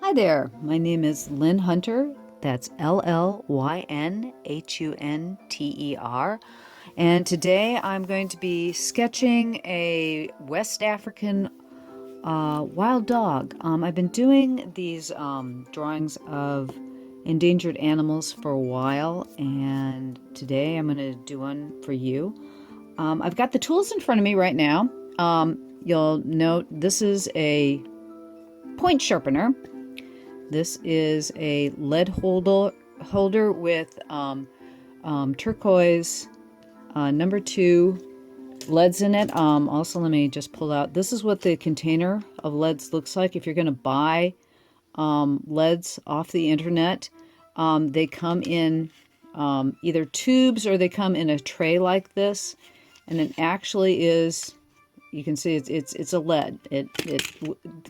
Hi there, my name is Llyn Hunter. That's Llynhunter. And today I'm going to be sketching a West African wild dog. I've been doing these drawings of endangered animals for a while, and today I'm going to do one for you. I've got the tools in front of me right now. You'll note this is a point sharpener. This is a lead holder with turquoise number 2 leads in it. Also, let me just pull out. This is what the container of leads looks like. If you're going to buy leads off the internet, they come in either tubes or they come in a tray like this, and it actually is. You can see it's a lead.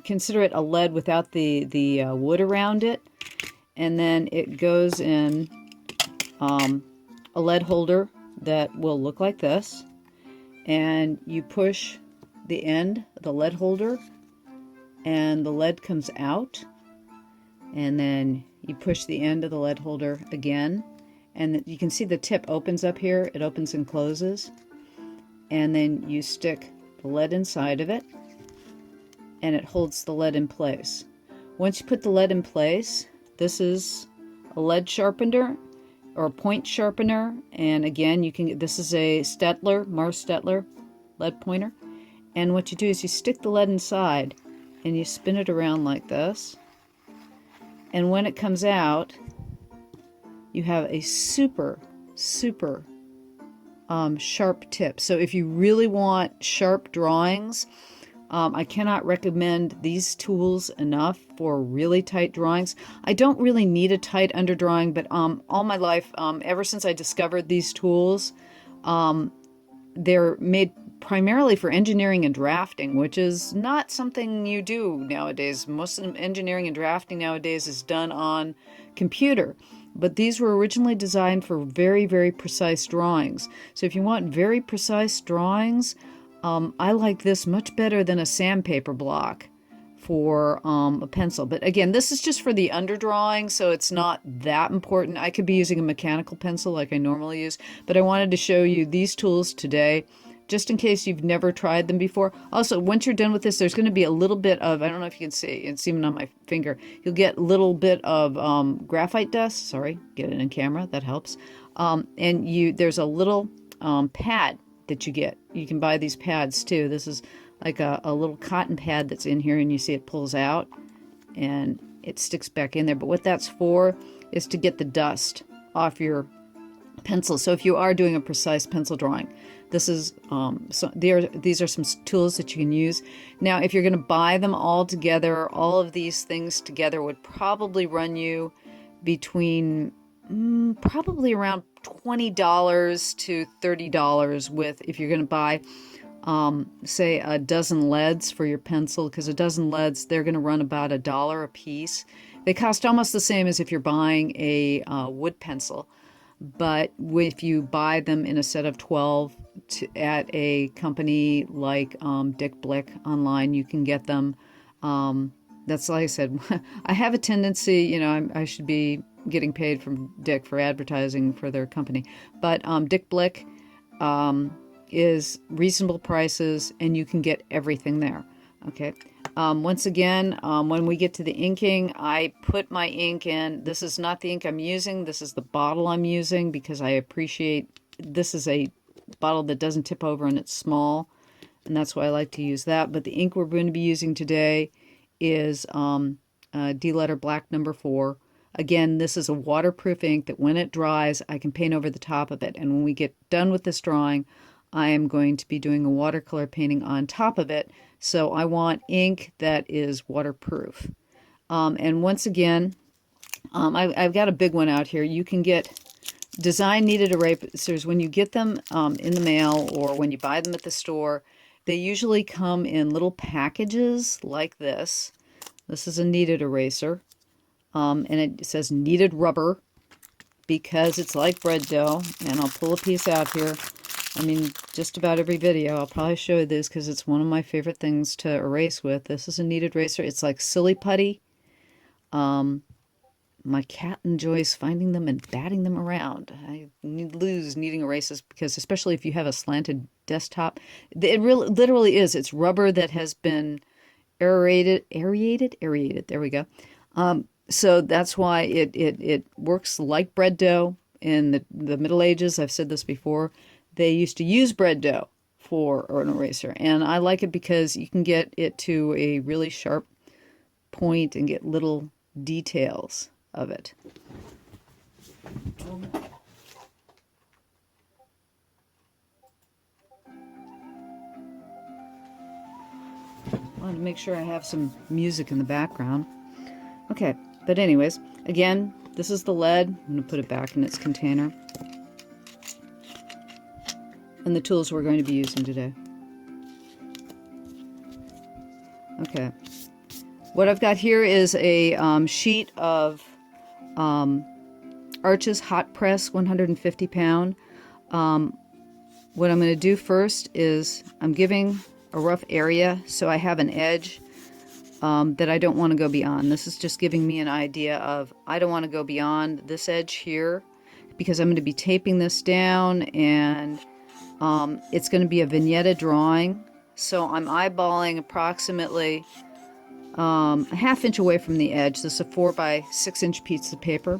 Consider it a lead without the wood around it, and then it goes in a lead holder that will look like this, and you push the end of the lead holder, and the lead comes out, and then you push the end of the lead holder again, and you can see the tip opens up here. It opens and closes, and then you stick the lead inside of it, and it holds the lead in place. Once you put the lead in place, this is a lead sharpener or a point sharpener, and again this is a Staedtler Mars lead pointer, and what you do is you stick the lead inside and you spin it around like this, and when it comes out you have a super sharp tip. So if you really want sharp drawings, I cannot recommend these tools enough for really tight drawings. I don't really need a tight underdrawing, but all my life, ever since I discovered these tools, they're made primarily for engineering and drafting, which is not something you do nowadays. Most of engineering and drafting nowadays is done on computer. But these were originally designed for very precise drawings. So if you want very precise drawings, I like this much better than a sandpaper block for a pencil. But again, this is just for the underdrawing, so it's not that important. I could be using a mechanical pencil like I normally use, but I wanted to show you these tools today, just in case you've never tried them before. Also, once you're done with this, there's going to be a little bit of, I don't know if you can see, it's even on my finger, you'll get a little bit of graphite dust. Sorry, get it in camera, that helps. And there's a little pad that you get. You can buy these pads too. This is like a little cotton pad that's in here, and you see it pulls out and it sticks back in there. But what that's for is to get the dust off your pencil. So if you are doing a precise pencil drawing, this is these are some tools that you can use. Now, if you're going to buy them all together, all of these things together would probably run you between probably around $20 to $30 with, if you're going to buy say a dozen leads for your pencil, because a dozen leads, they're going to run about $1 a piece. They cost almost the same as if you're buying a wood pencil. But if you buy them in a set of 12 at a company like Dick Blick online, you can get them. That's like I said, I have a tendency, I should be getting paid from Dick for advertising for their company. But Dick Blick is reasonable prices, and you can get everything there. Okay. Once again, when we get to the inking, I put my ink in. This is not the ink I'm using. This is the bottle I'm using, because I appreciate this is a bottle that doesn't tip over and it's small, and that's why I like to use that. But the ink we're going to be using today is D letter black number 4. Again, this is a waterproof ink that when it dries, I can paint over the top of it. And when we get done with this drawing, I am going to be doing a watercolor painting on top of it. So I want ink that is waterproof. And once again, I've got a big one out here. You can get design kneaded erasers when you get them in the mail or when you buy them at the store. They usually come in little packages like this. This is a kneaded eraser. And it says kneaded rubber because it's like bread dough. And I'll pull a piece out here. I mean, just about every video I'll probably show you this because it's one of my favorite things to erase with. This is a kneaded eraser. It's like silly putty. My cat enjoys finding them and batting them around. I lose kneading erasers because, especially if you have a slanted desktop, it really literally is. It's rubber that has been aerated. There we go. So that's why it works like bread dough. In the Middle Ages, I've said this before, they used to use bread dough for an eraser, and I like it because you can get it to a really sharp point and get little details of it. I want to make sure I have some music in the background. Okay, but anyways, again, this is the lead. I'm going to put it back in its container. And the tools we're going to be using today. Okay. What I've got here is a sheet of Arches hot press 150 pound. What I'm going to do first is I'm giving a rough area so I have an edge that I don't want to go beyond. This is just giving me an idea of I don't want to go beyond this edge here because I'm going to be taping this down, and it's going to be a vignette drawing. So I'm eyeballing approximately a ½ inch away from the edge. This is a 4 by 6 inch piece of paper.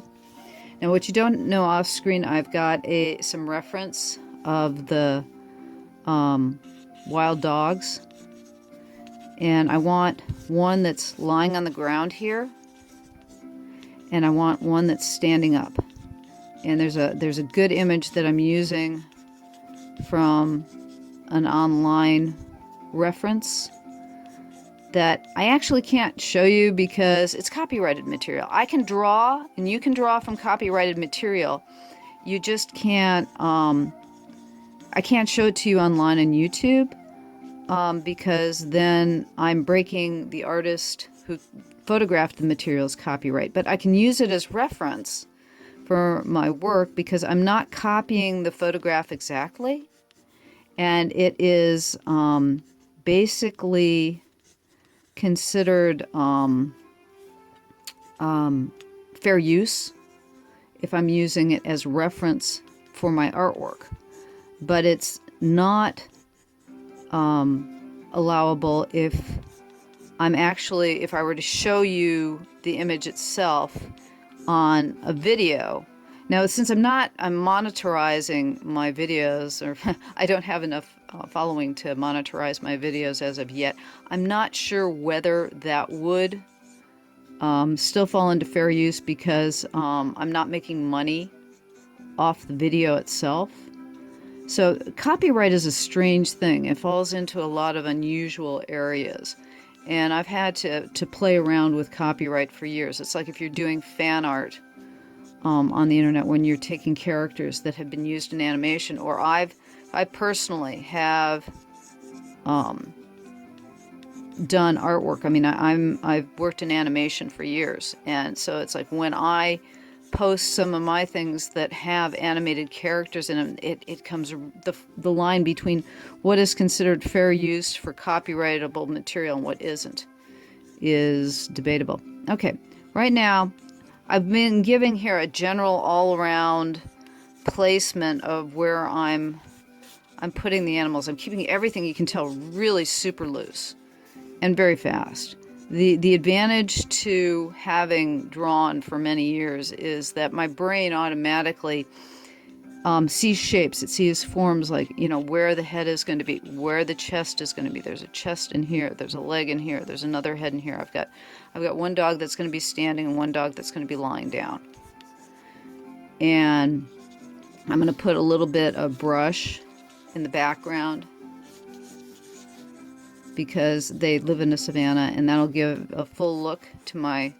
Now what you don't know off screen, I've got some reference of the wild dogs, and I want one that's lying on the ground here, and I want one that's standing up. And there's a good image that I'm using from an online reference that I actually can't show you because it's copyrighted material. I can draw, and you can draw from copyrighted material. You just can't, I can't show it to you online on YouTube because then I'm breaking the artist who photographed the material's copyright. But I can use it as reference for my work because I'm not copying the photograph exactly. And it is basically considered fair use if I'm using it as reference for my artwork, but it's not allowable if if I were to show you the image itself on a video. Now, since I'm monetizing my videos, or I don't have enough following to monetize my videos as of yet, I'm not sure whether that would still fall into fair use because I'm not making money off the video itself. So copyright is a strange thing. It falls into a lot of unusual areas. And I've had to play around with copyright for years. It's like if you're doing fan art on the internet, when you're taking characters that have been used in animation, or I personally have done artwork. I mean, I've worked in animation for years, and so it's like when I post some of my things that have animated characters in them, it comes the line between what is considered fair use for copyrightable material and what isn't is debatable. Okay, right now I've been giving here a general all-around placement of where I'm putting the animals. I'm keeping everything, you can tell, really super loose and very fast. The advantage to having drawn for many years is that my brain automatically sees shapes. It sees forms, like, you know, where the head is going to be, where the chest is going to be. There's a chest in here, there's a leg in here, there's another head in here. I've got one dog that's going to be standing and one dog that's going to be lying down. And I'm going to put a little bit of brush in the background because they live in a savanna, and that'll give a full look to my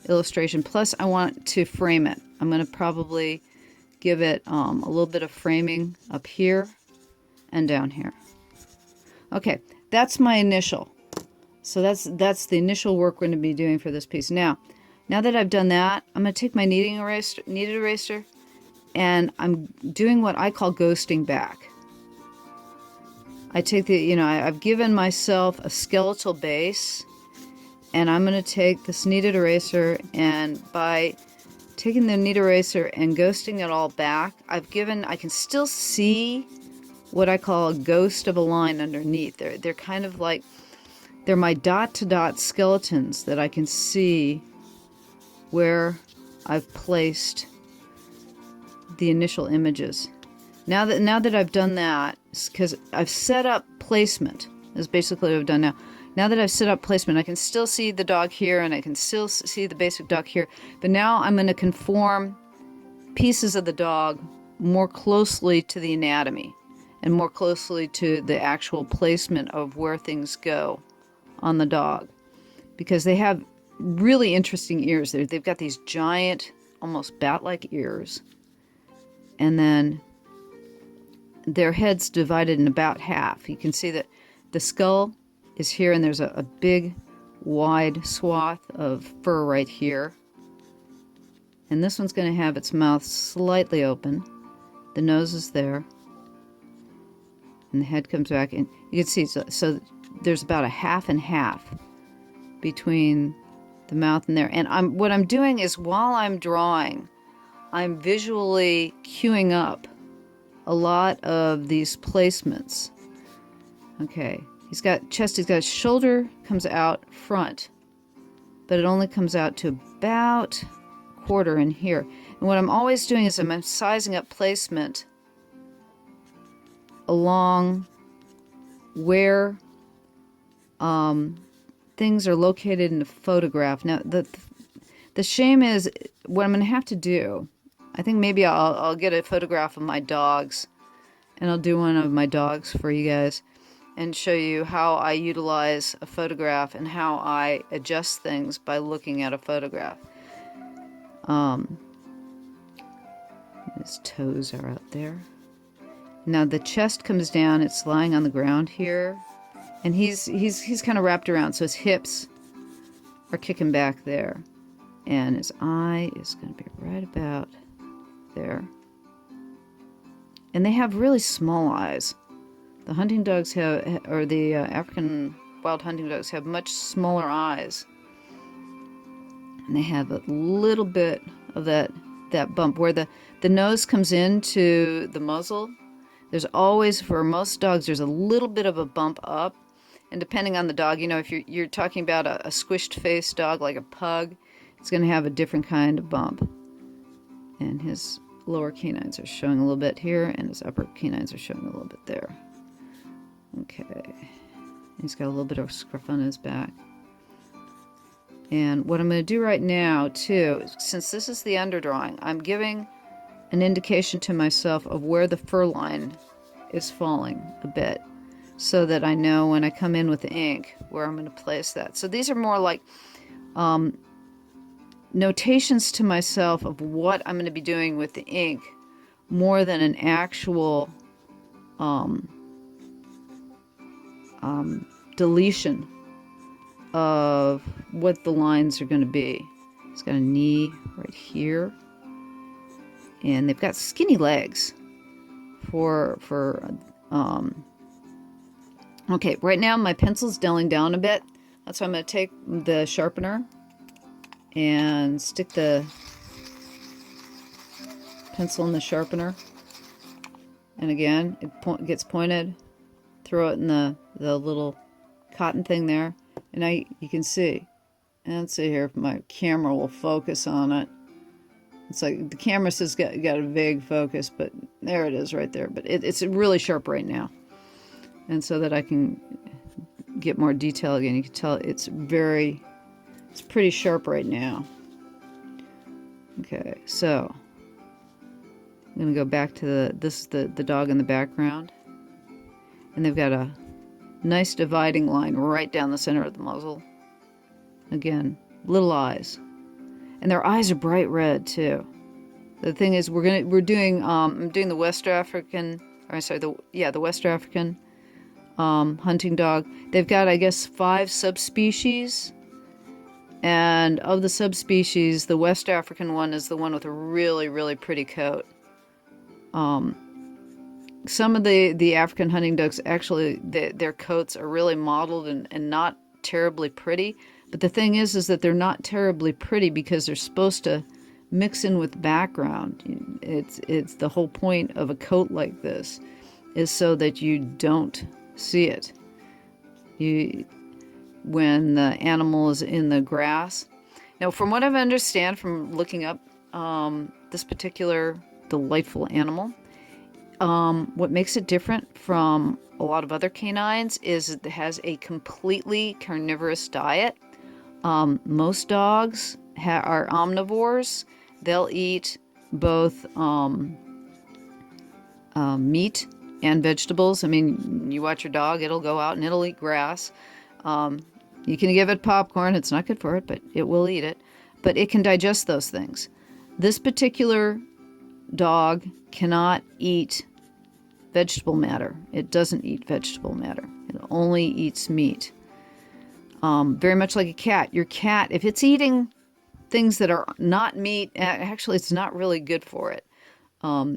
illustration. Plus, I want to frame it. I'm going to probably give it a little bit of framing up here and down here. Okay, that's my initial. So that's the initial work we're going to be doing for this piece. Now that I've done that, I'm going to take my kneaded eraser, and I'm doing what I call ghosting back. I take I've given myself a skeletal base, And I'm going to take this kneaded eraser, and by taking the kneaded eraser and ghosting it all back, I can still see what I call a ghost of a line underneath. They're kind of like, they're my dot-to-dot skeletons that I can see where I've placed the initial images. Now that I've done that, because I've set up placement, is basically what I've done now. Now that I've set up placement, I can still see the dog here, and I can still see the basic dog here. But now I'm going to conform pieces of the dog more closely to the anatomy and more closely to the actual placement of where things go on the dog. Because they have really interesting ears. They've got these giant, almost bat-like ears. And then their head's divided in about half. You can see that the skull is here, and there's a big wide swath of fur right here. And this one's going to have its mouth slightly open. The nose is there. And the head comes back, and you can see, so there's about a half and half between the mouth and there. And what I'm doing is, while I'm drawing, I'm visually cueing up a lot of these placements. Okay. He's got chest, he's got shoulder comes out front, but it only comes out to about a quarter in here. And what I'm always doing is I'm sizing up placement along where things are located in the photograph. Now, the shame is, what I'm going to have to do, I think maybe I'll get a photograph of my dogs, and I'll do one of my dogs for you guys, and show you how I utilize a photograph and how I adjust things by looking at a photograph. His toes are out there. Now the chest comes down, it's lying on the ground here, and he's kind of wrapped around, so his hips are kicking back there. And his eye is going to be right about there. And they have really small eyes. The hunting dogs have, or the African wild hunting dogs have much smaller eyes. And they have a little bit of that bump where the nose comes into the muzzle. There's always, for most dogs, there's a little bit of a bump up. And depending on the dog, you know, if you're talking about a squished face dog like a pug, it's going to have a different kind of bump. And his lower canines are showing a little bit here, and his upper canines are showing a little bit there. Okay. He's got a little bit of scruff on his back. And what I'm going to do right now, too, since this is the underdrawing, I'm giving an indication to myself of where the fur line is falling a bit, so that I know when I come in with the ink where I'm going to place that. So these are more like notations to myself of what I'm going to be doing with the ink, more than an actual deletion of what the lines are going to be. It's got a knee right here, and they've got skinny legs okay, right now my pencil's dulling down a bit. That's why I'm going to take the sharpener and stick the pencil in the sharpener. And again, it gets pointed. Throw it in the little cotton thing there. And now you can see. And let's see here if my camera will focus on it. It's like the camera says got a vague focus, but there it is right there. But it's really sharp right now. And so that I can get more detail again, you can tell it's pretty sharp right now. Okay, so I'm going to go back to the dog in the background. And they've got a nice dividing line right down the center of the muzzle. Again, little eyes. And their eyes are bright red too. The thing is, I'm doing the West African, the West African hunting dog. They've got, I guess, 5 subspecies. And of the subspecies, the West African one is the one with a really, really pretty coat. Some of the African hunting dogs, actually, their coats are really mottled and not terribly pretty, But the thing is that they're not terribly pretty because they're supposed to mix in with background. It's the whole point of a coat like this is so that you don't see it. When the animal is in the grass. Now, from what I understand from looking up this particular delightful animal, what makes it different from a lot of other canines is it has a completely carnivorous diet. Most dogs are omnivores. They'll eat both meat and vegetables. I mean, you watch your dog, it'll go out and it'll eat grass. You can give it popcorn. It's not good for it, but it will eat it. But it can digest those things. This particular dog cannot eat vegetable matter. It doesn't eat vegetable matter. It only eats meat. Very much like a cat. Your cat, if it's eating things that are not meat, actually it's not really good for it.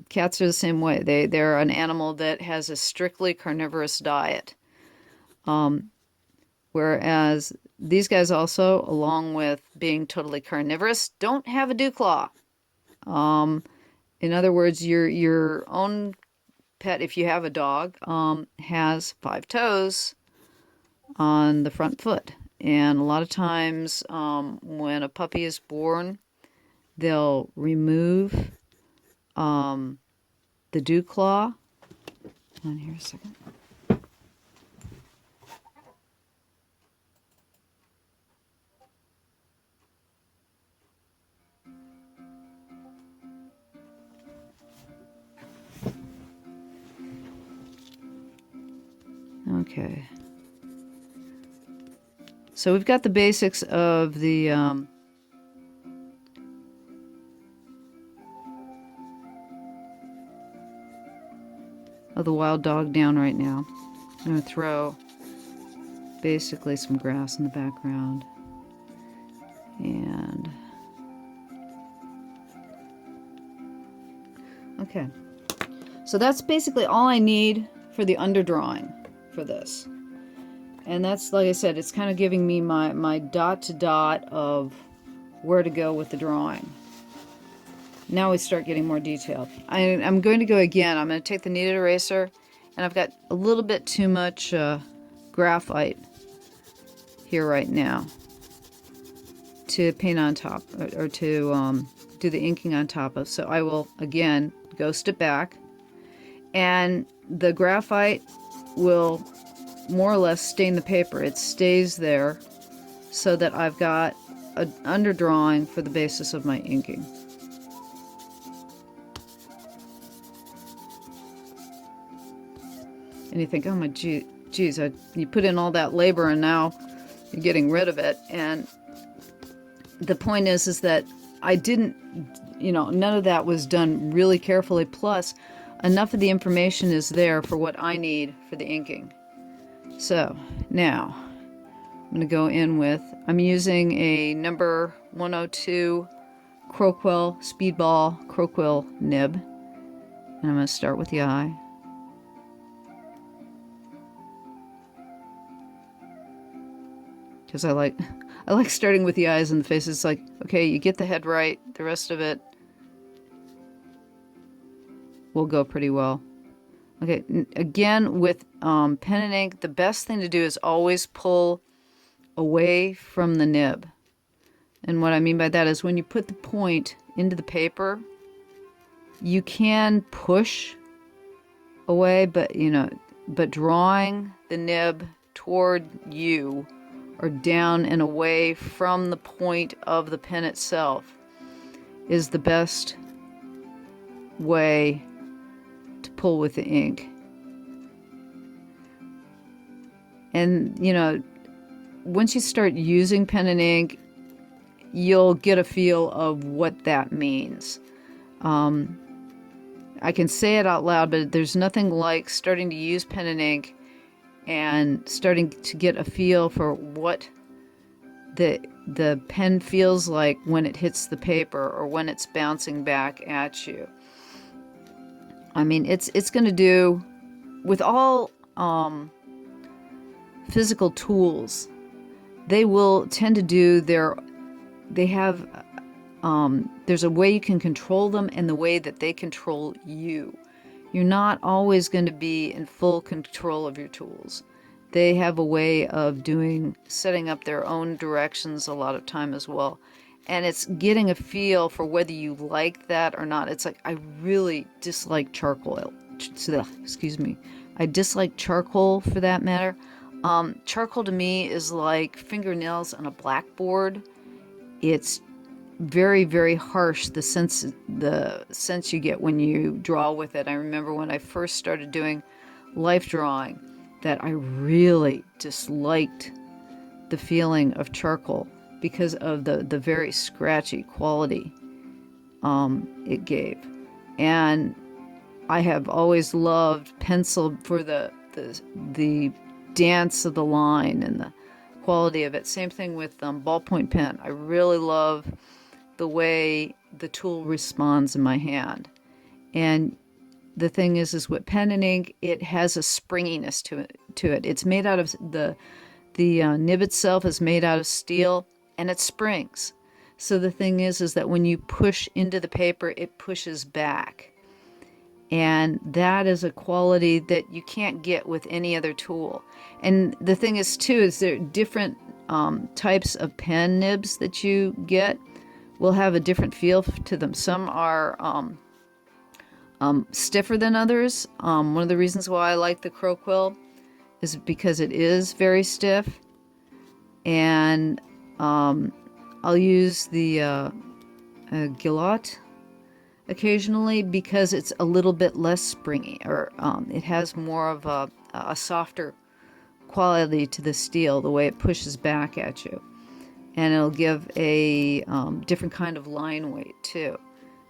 Cats are the same way. They're an animal that has a strictly carnivorous diet. Whereas these guys also, along with being totally carnivorous, don't have a dew claw. In other words, your own pet, if you have a dog, has 5 toes on the front foot. And a lot of times when a puppy is born, they'll remove the dew claw. Hold on here a second. Okay. So we've got the basics of the wild dog down right now. I'm going to throw basically some grass in the background. And okay. So that's basically all I need for the underdrawing for this. And that's, like I said, it's kind of giving me my dot to dot of where to go with the drawing. Now we start getting more detailed. I'm going to go again. I'm going to take the kneaded eraser, and I've got a little bit too much graphite here right now to paint on top, or to do the inking on top of. So I will, again, ghost it back. And the graphite will more or less stain the paper. It stays there so that I've got an underdrawing for the basis of my inking. And you think, oh my geez, you put in all that labor and now you're getting rid of it. And the point is that I didn't, none of that was done really carefully. Plus, enough of the information is there for what I need for the inking. So now I'm going to go in with, I'm using a number 102 quill, Speedball quill nib. And I'm going to start with the eye. Because I like starting with the eyes and the face. It's like, okay, you get the head right, the rest of it will go pretty well. Okay, again, with pen and ink, the best thing to do is always pull away from the nib. And what I mean by that is when you put the point into the paper, you can push away, but drawing the nib toward you or down and away from the point of the pen itself is the best way to pull with the ink. And once you start using pen and ink, you'll get a feel of what that means. I can say it out loud, but there's nothing like starting to use pen and ink and starting to get a feel for what the pen feels like when it hits the paper or when it's bouncing back at you. I mean, it's going to do, with all physical tools, they will tend to do they have, there's a way you can control them and the way that they control you. You're not always going to be in full control of your tools. They have a way of setting up their own directions a lot of time as well. And it's getting a feel for whether you like that or not. It's like, I really dislike charcoal. Excuse me. I dislike charcoal for that matter. Charcoal to me is like fingernails on a blackboard. It's very, very harsh, the sense you get when you draw with it. I remember when I first started doing life drawing that I really disliked the feeling of charcoal because of the very scratchy quality it gave. And I have always loved pencil for the dance of the line and the quality of it. Same thing with ballpoint pen. I really love the way the tool responds in my hand. And the thing is with pen and ink, it has a springiness to it. It's made out of the nib itself is made out of steel, and it springs. So the thing is that when you push into the paper, it pushes back. And that is a quality that you can't get with any other tool. And the thing is too, is there are different types of pen nibs that you get will have a different feel to them. Some are stiffer than others. One of the reasons why I like the crow quill is because it is very stiff. And I'll use the Gillot occasionally because it's a little bit less springy, or it has more of a softer quality to the steel, the way it pushes back at you. And it'll give a different kind of line weight too.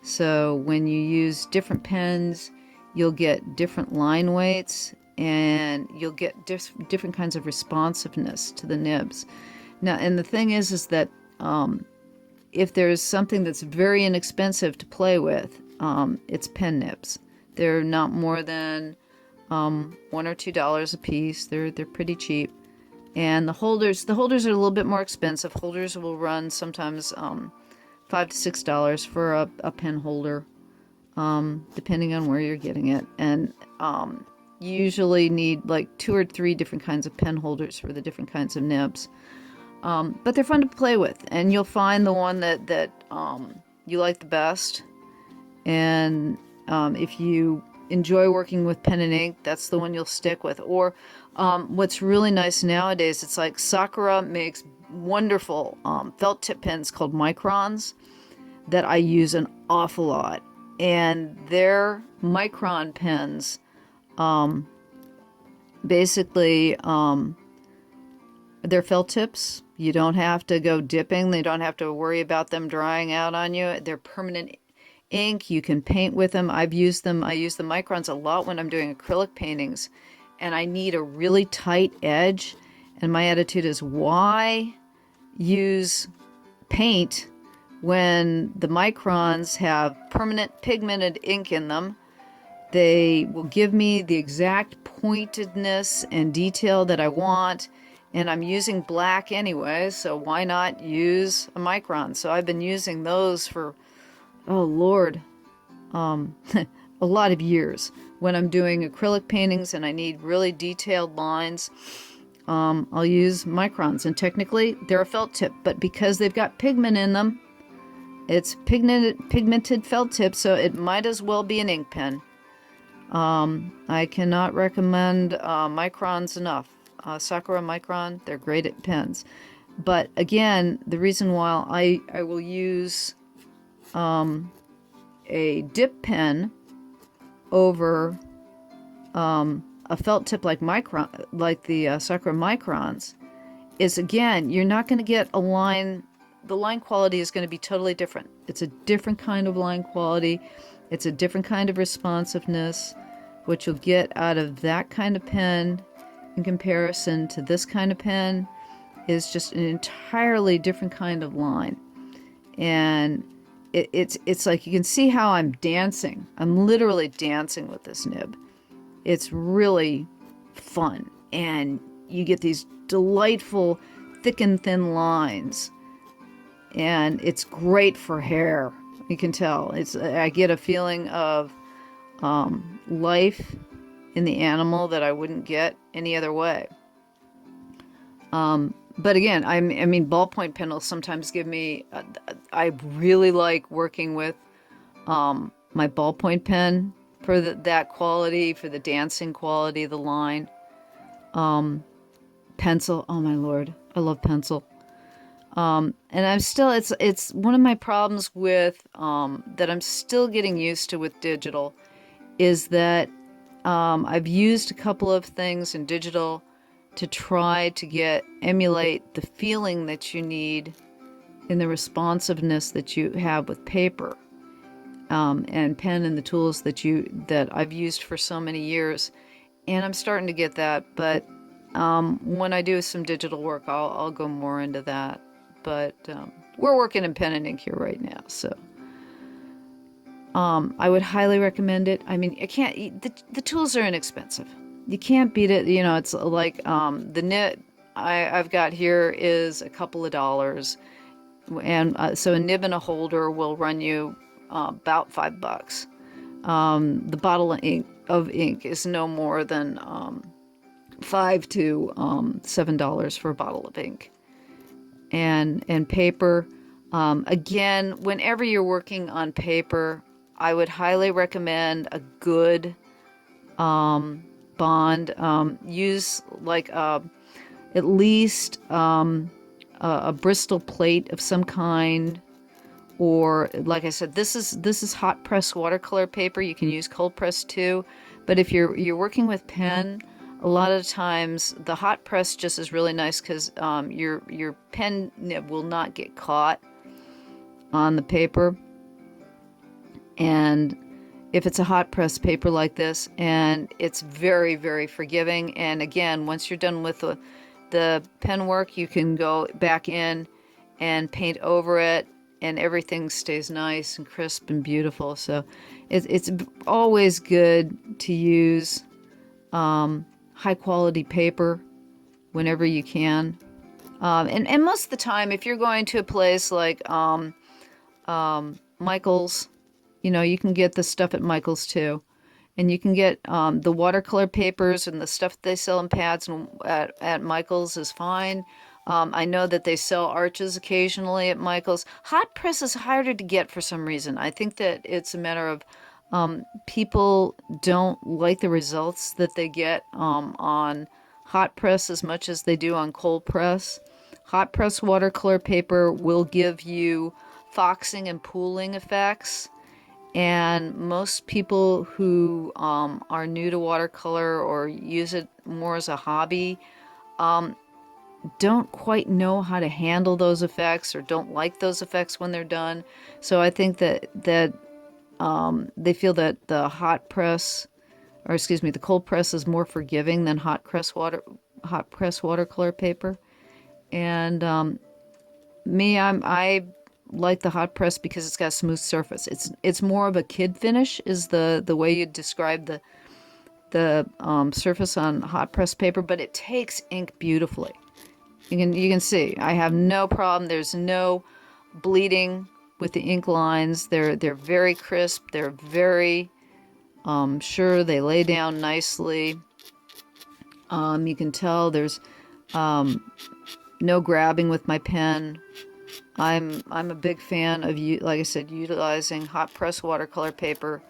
So when you use different pens, you'll get different line weights, and you'll get different kinds of responsiveness to the nibs. Now, and the thing is that if there's something that's very inexpensive to play with, it's pen nibs. They're not more than $1 or $2 a piece. They're pretty cheap. And the holders are a little bit more expensive. Holders will run sometimes $5 to $6 for a pen holder, depending on where you're getting it. And you usually need like 2 or 3 different kinds of pen holders for the different kinds of nibs. But they're fun to play with, and you'll find the one that you like the best. And if you enjoy working with pen and ink, that's the one you'll stick with. Or what's really nice nowadays, it's like Sakura makes wonderful felt tip pens called microns that I use an awful lot. And their micron pens basically they're felt tips. You don't have to go dipping. They don't have to worry about them drying out on you. They're permanent ink. You can paint with them. I've used them. I use the microns a lot when I'm doing acrylic paintings, and I need a really tight edge. And my attitude is, why use paint when the microns have permanent pigmented ink in them? They will give me the exact pointedness and detail that I want. And I'm using black anyway, so why not use a micron? So I've been using those for, oh Lord, a lot of years. When I'm doing acrylic paintings and I need really detailed lines, I'll use microns. And technically, they're a felt tip, but because they've got pigment in them, it's pigmented felt tip, so it might as well be an ink pen. I cannot recommend microns enough. Sakura Micron, they're great at pens. But again, the reason why I will use a dip pen over a felt tip like the Sakura Microns is, again, you're not going to get a line. The line quality is going to be totally different. It's a different kind of line quality. It's a different kind of responsiveness. What you'll get out of that kind of pen in comparison to this kind of pen is just an entirely different kind of line. And it's like, you can see how I'm dancing. I'm literally dancing with this nib. It's really fun, and you get these delightful thick and thin lines, and it's great for hair. You can tell. I get a feeling of life in the animal that I wouldn't get any other way. But again, I mean, ballpoint pen will sometimes give me. I really like working with my ballpoint pen for that quality, for the dancing quality of the line. Pencil, oh my lord, I love pencil. And I'm still, it's one of my problems with that I'm still getting used to with digital is that I've used a couple of things in digital to try to emulate the feeling that you need in the responsiveness that you have with paper, and pen and the tools that I've used for so many years. And I'm starting to get that, but when I do some digital work, I'll go more into that. But we're working in pen and ink here right now, so I would highly recommend it. I mean, the tools are inexpensive. You can't beat it. You know, it's like the nib I've got here is a couple of dollars, and so a nib and a holder will run you about $5. The bottle of ink is no more than $5 to $7 for a bottle of ink, and paper. Again, whenever you're working on paper, I would highly recommend a good bond. Use like at least a Bristol plate of some kind, or like I said, this is hot press watercolor paper. You can use cold press too, but if you're working with pen, a lot of times the hot press just is really nice because your pen nib will not get caught on the paper. And if it's a hot press paper like this, and it's very, very forgiving. And again, once you're done with the pen work, you can go back in and paint over it, and everything stays nice and crisp and beautiful. So it's always good to use high quality paper whenever you can. And most of the time, if you're going to a place like Michael's, you know, you can get the stuff at Michael's too. And you can get the watercolor papers and the stuff they sell in pads at Michael's is fine. I know that they sell arches occasionally at Michael's. Hot press is harder to get for some reason. I think that it's a matter of people don't like the results that they get on hot press as much as they do on cold press. Hot press watercolor paper will give you foxing and pooling effects. And most people who are new to watercolor or use it more as a hobby don't quite know how to handle those effects or don't like those effects when they're done. So I think that they feel that the cold press is more forgiving than hot press watercolor paper. And I like the hot press because it's got a smooth surface. It's more of a kid finish is the way you describe the surface on hot press paper, but it takes ink beautifully. You can see I have no problem. There's no bleeding with the ink lines. They're very crisp. They're very sure. They lay down nicely. You can tell there's no grabbing with my pen. I'm a big fan of, like I said, utilizing hot press watercolor paper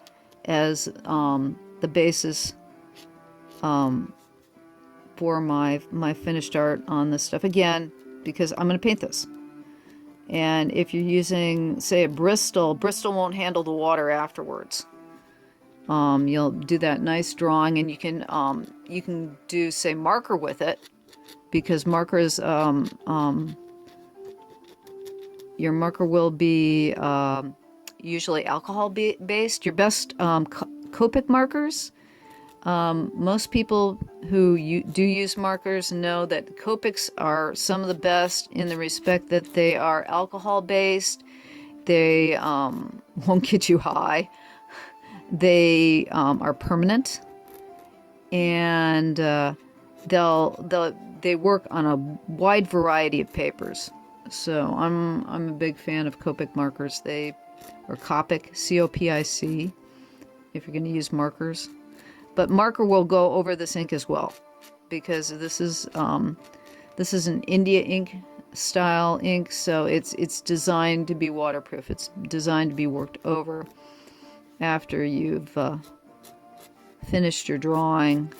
as the basis for my finished art on this stuff. Again, because I'm going to paint this. And if you're using, say, a Bristol won't handle the water afterwards. You'll do that nice drawing, and you can do, say, marker with it, because markers your marker will be usually alcohol based. Your best Copic markers. Most people who do use markers know that Copics are some of the best in the respect that they are alcohol based. They won't get you high. They are permanent, and they work on a wide variety of papers. So I'm a big fan of Copic markers. Or Copic, C-O-P-I-C, if you're going to use markers. But marker will go over this ink as well, because this is an India ink style ink, so it's designed to be waterproof. It's designed to be worked over after you've finished your drawing.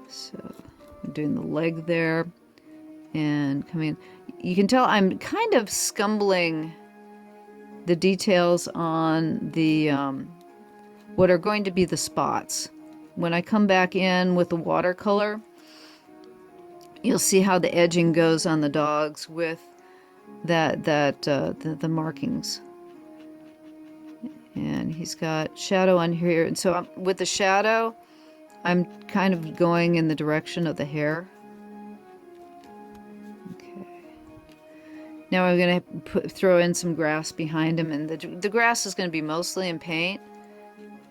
So I'm doing the leg there and coming. You can tell I'm kind of scumbling the details on the what are going to be the spots. When I come back in with the watercolor, you'll see how the edging goes on the dogs with the markings. And he's got shadow on here, and so with the shadow, I'm kind of going in the direction of the hair. Okay. Now I'm going to throw in some grass behind him, and the grass is going to be mostly in paint,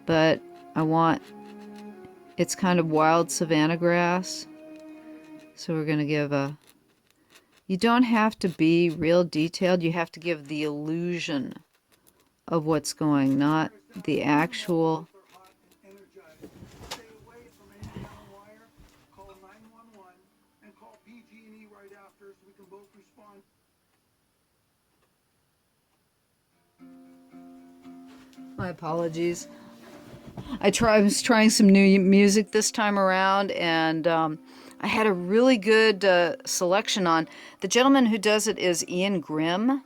but it's kind of wild savanna grass. So we're going to give you don't have to be real detailed, you have to give the illusion of what's going, not the actual. My apologies. I was trying some new music this time around, and I had a really good selection on. The gentleman who does it is Ian Grimm,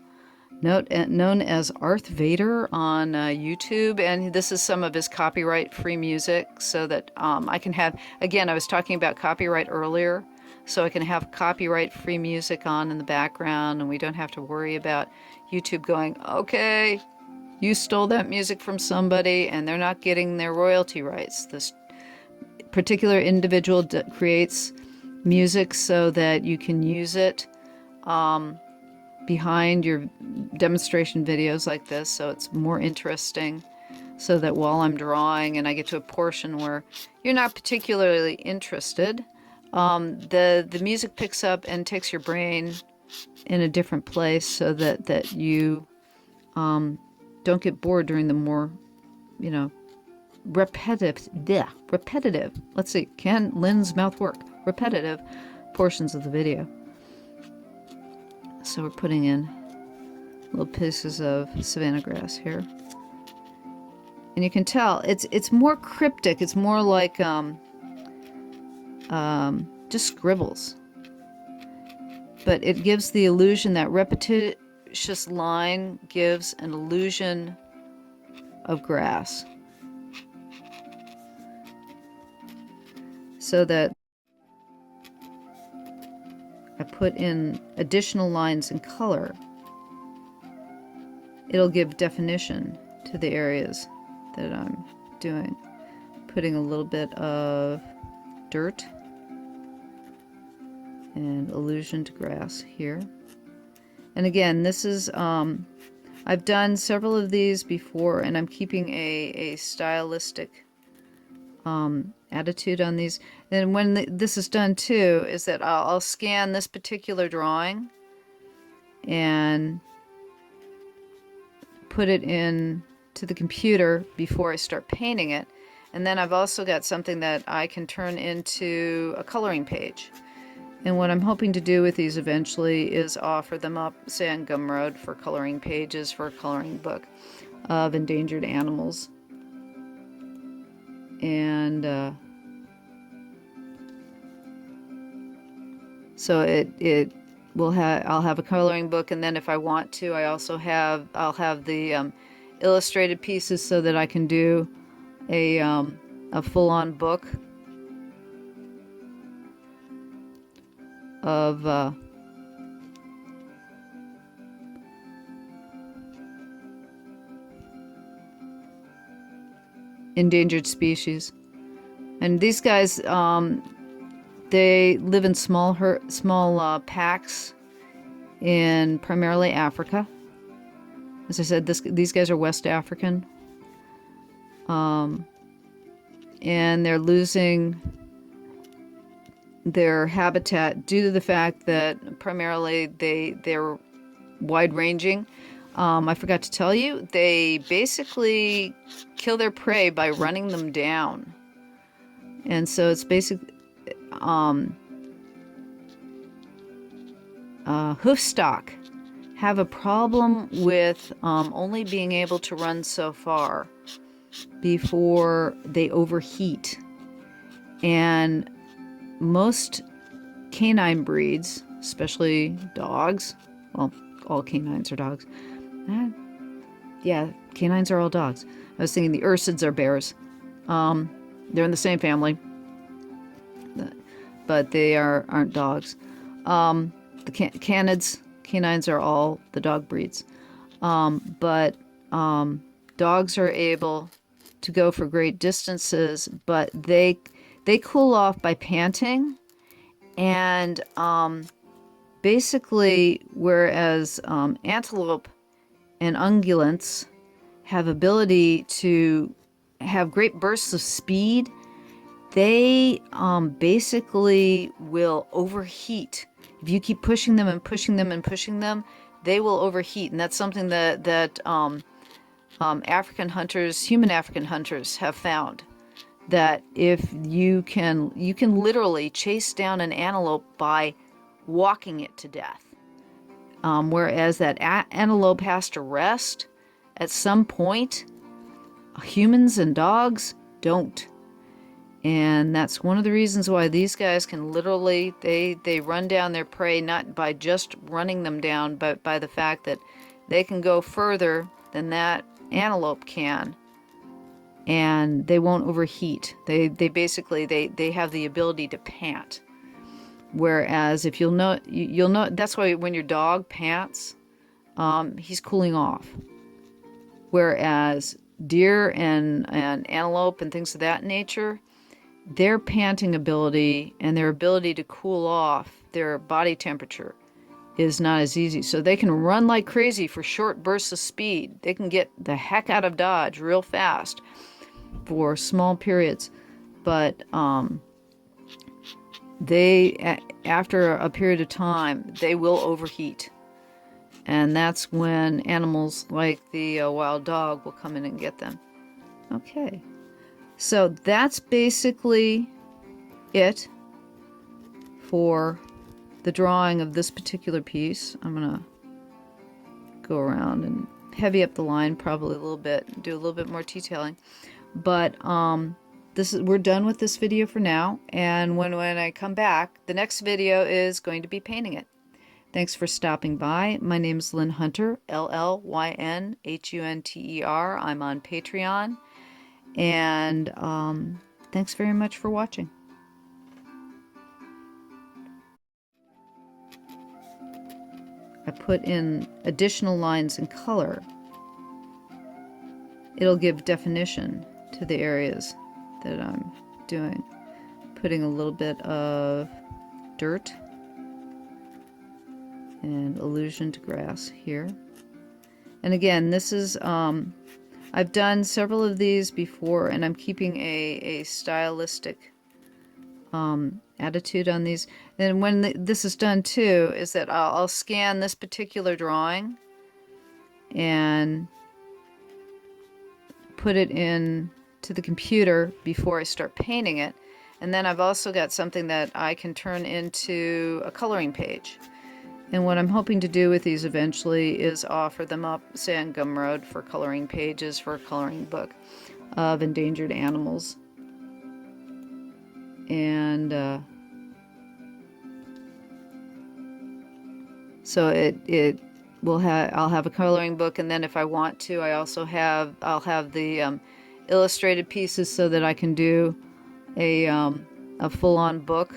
known as Arth Vader on YouTube, and this is some of his copyright-free music, so that I can have, again, I was talking about copyright earlier, so I can have copyright-free music on in the background, and we don't have to worry about YouTube going, okay, you stole that music from somebody, and they're not getting their royalty rights. This particular individual creates music so that you can use it behind your demonstration videos like this, so it's more interesting, so that while I'm drawing and I get to a portion where you're not particularly interested, the music picks up and takes your brain in a different place, so that you don't get bored during the more, repetitive, let's see, can Llyn's mouth work? Repetitive portions of the video. So we're putting in little pieces of savanna grass here. And you can tell it's more cryptic, it's more like just scribbles. But it gives the illusion, that repetitious line gives an illusion of grass. So that I put in additional lines in color, it'll give definition to the areas that I'm doing. Putting a little bit of dirt and allusion to grass here. And again, this is, I've done several of these before, and I'm keeping a stylistic attitude on these. And when this is done too, is that I'll scan this particular drawing and put it in to the computer before I start painting it. And then I've also got something that I can turn into a coloring page. And what I'm hoping to do with these eventually is offer them up, say on Gumroad, for coloring pages for a coloring book of endangered animals. And so it will I'll have a coloring book, and then if I want to, I'll have the illustrated pieces, so that I can do a full-on book of endangered species. And these guys, they live in small packs in primarily Africa. As I said, these guys are West African. and they're losing their habitat due to the fact that primarily they're wide-ranging. I forgot to tell you, they basically kill their prey by running them down. And so it's basically hoofstock have a problem with only being able to run so far before they overheat. And most canine breeds, especially dogs, well, all canines are dogs. Yeah, canines are all dogs. I was thinking the ursids are bears. They're in the same family, but they aren't dogs. The canids, canines are all the dog breeds. But dogs are able to go for great distances, but they cool off by panting. And basically, whereas antelope and ungulates have ability to have great bursts of speed, they basically will overheat. If you keep pushing them and pushing them and pushing them, they will overheat. And that's something that African hunters, human African hunters, have found. That if you can literally chase down an antelope by walking it to death. Whereas that antelope has to rest at some point, humans and dogs don't. And that's one of the reasons why these guys can literally, they run down their prey not by just running them down, but by the fact that they can go further than that antelope can. And they won't overheat. They basically they have the ability to pant. Whereas if you'll know that's why when your dog pants, he's cooling off. Whereas deer and antelope and things of that nature, their panting ability and their ability to cool off their body temperature is not as easy. So they can run like crazy for short bursts of speed. They can get the heck out of Dodge real fast for small periods, but they, after a period of time, they will overheat, and that's when animals like the wild dog will come in and get them. Okay, so that's basically it for the drawing of this particular piece. I'm gonna go around and heavy up the line probably a little bit, do a little bit more detailing. But we're done with this video for now, and when I come back, the next video is going to be painting it. Thanks for stopping by. My name is Llyn Hunter, LLYNHUNTER. I'm on Patreon, and thanks very much for watching. I put in additional lines in color. It'll give definition to the areas that I'm doing. Putting a little bit of dirt and allusion to grass here. And again, this is, I've done several of these before, and I'm keeping a stylistic attitude on these. And when this is done too, is that I'll scan this particular drawing and put it in to the computer before I start painting it. And then I've also got something that I can turn into a coloring page. And what I'm hoping to do with these eventually is offer them up, say on Gumroad, for coloring pages for a coloring book of endangered animals. And so it will I'll have a coloring book, and then if I want to, I'll have the illustrated pieces so that I can do a full-on book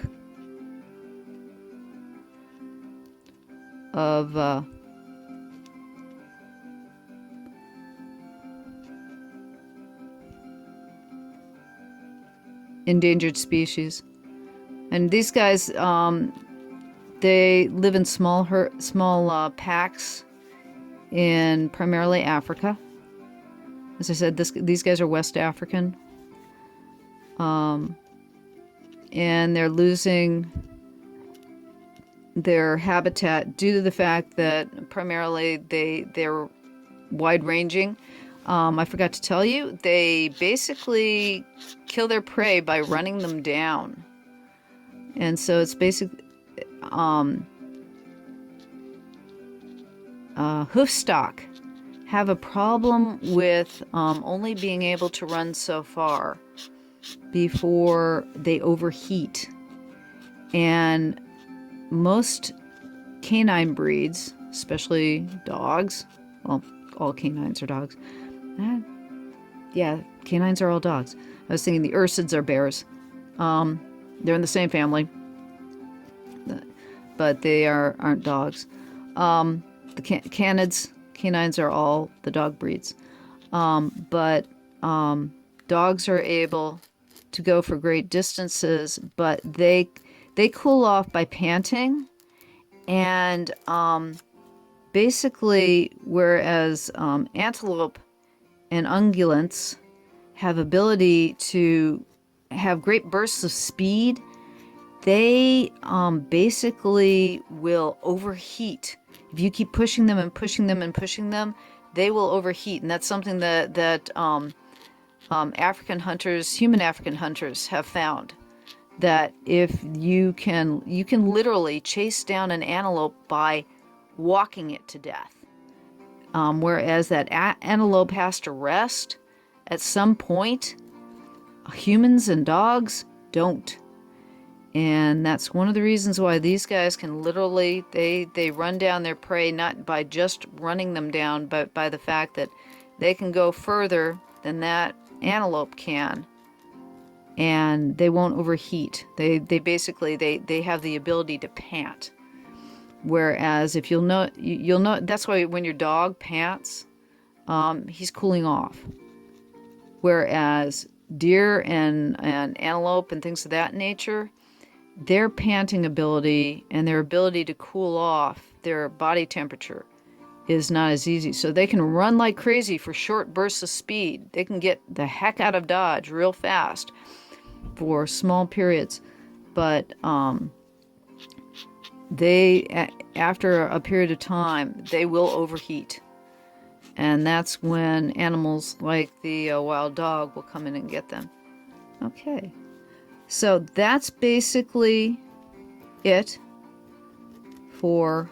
of endangered species. And these guys, they live in small packs in primarily Africa. As I said, these guys are West African. and they're losing their habitat due to the fact that primarily they're wide-ranging. I forgot to tell you, they basically kill their prey by running them down. And so it's basically hoofstock have a problem with only being able to run so far before they overheat. And most canine breeds, especially dogs, well, all canines are dogs. Yeah, canines are all dogs. I was thinking the ursids are bears. They're in the same family, but they aren't dogs. The canids, canines are all the dog breeds. But dogs are able to go for great distances, but they cool off by panting. And basically, whereas antelope and ungulates have ability to have great bursts of speed, they basically will overheat. If you keep pushing them and pushing them and pushing them, they will overheat. And that's something that African hunters, human African hunters, have found. That if you can literally chase down an antelope by walking it to death. Whereas that antelope has to rest at some point, humans and dogs don't. And that's one of the reasons why these guys can literally, they run down their prey not by just running them down, but by the fact that they can go further than that antelope can. And they won't overheat. They basically they have the ability to pant. Whereas if you'll know that's why when your dog pants, he's cooling off. Whereas deer and antelope and things of that nature, their panting ability and their ability to cool off their body temperature is not as easy. So they can run like crazy for short bursts of speed. They can get the heck out of Dodge real fast for small periods, but after a period of time, they will overheat. And that's when animals like the wild dog will come in and get them. Okay. So that's basically it for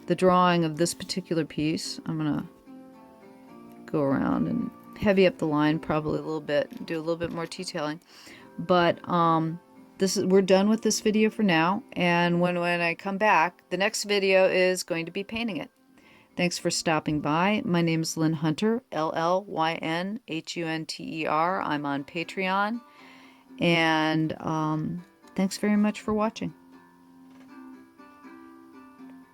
the drawing of this particular piece. I'm going to go around and heavy up the line probably a little bit, do a little bit more detailing. But we're done with this video for now, and when I come back, the next video is going to be painting it. Thanks for stopping by. My name is Llyn Hunter, LLYNHUNTER. I'm on Patreon, and thanks very much for watching.